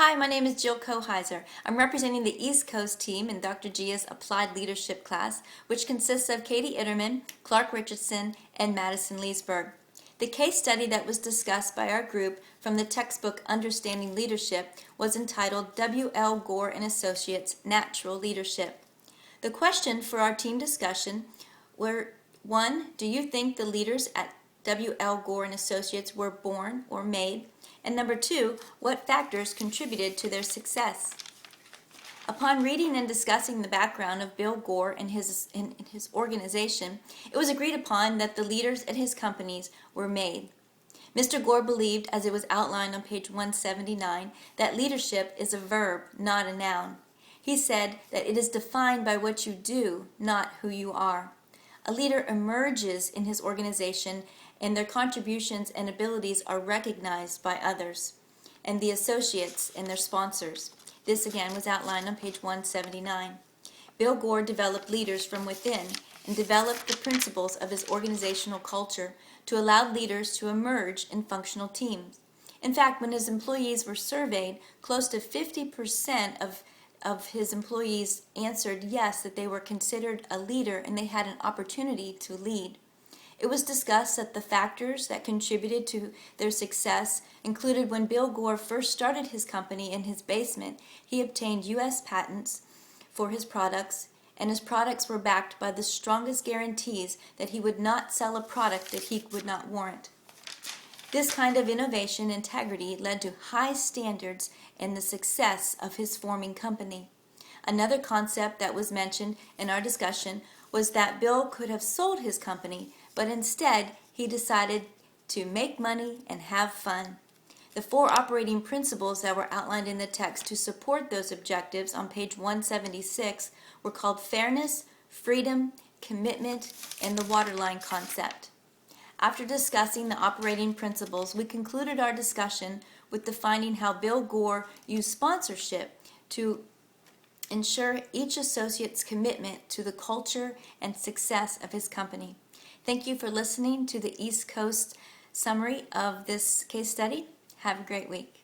Hi, my name is Jill Koheiser. I'm representing the East Coast team in Dr. Gia's Applied Leadership class, which consists of Katie Itterman, Clark Richardson, and Madison Leesburg. The case study that was discussed by our group from the textbook Understanding Leadership was entitled W.L. Gore and Associates, Natural Leadership. The question for our team discussion were, 1. Do you think the leaders at W.L. Gore and Associates were born or made? And number 2, what factors contributed to their success? Upon reading and discussing the background of Bill Gore and his organization, it was agreed upon that the leaders at his companies were made. Mr. Gore believed, as it was outlined on page 179, that leadership is a verb, not a noun. He said that it is defined by what you do, not who you are. A leader emerges in his organization and their contributions and abilities are recognized by others and the associates and their sponsors. This again was outlined on page 179. Bill Gore developed leaders from within and developed the principles of his organizational culture to allow leaders to emerge in functional teams. In fact, when his employees were surveyed, close to 50% of his employees answered yes, that they were considered a leader and they had an opportunity to lead. It was discussed that the factors that contributed to their success included when Bill Gore first started his company in his basement, he obtained U.S. patents for his products, and his products were backed by the strongest guarantees that he would not sell a product that he would not warrant. This kind of innovation integrity led to high standards and the success of his forming company. Another concept that was mentioned in our discussion was that Bill could have sold his company, but instead he decided to make money and have fun. The 4 operating principles that were outlined in the text to support those objectives on page 176 were called fairness, freedom, commitment, and the waterline concept. After discussing the operating principles, we concluded our discussion with defining how Bill Gore used sponsorship to ensure each associate's commitment to the culture and success of his company. Thank you for listening to the East Coast summary of this case study. Have a great week.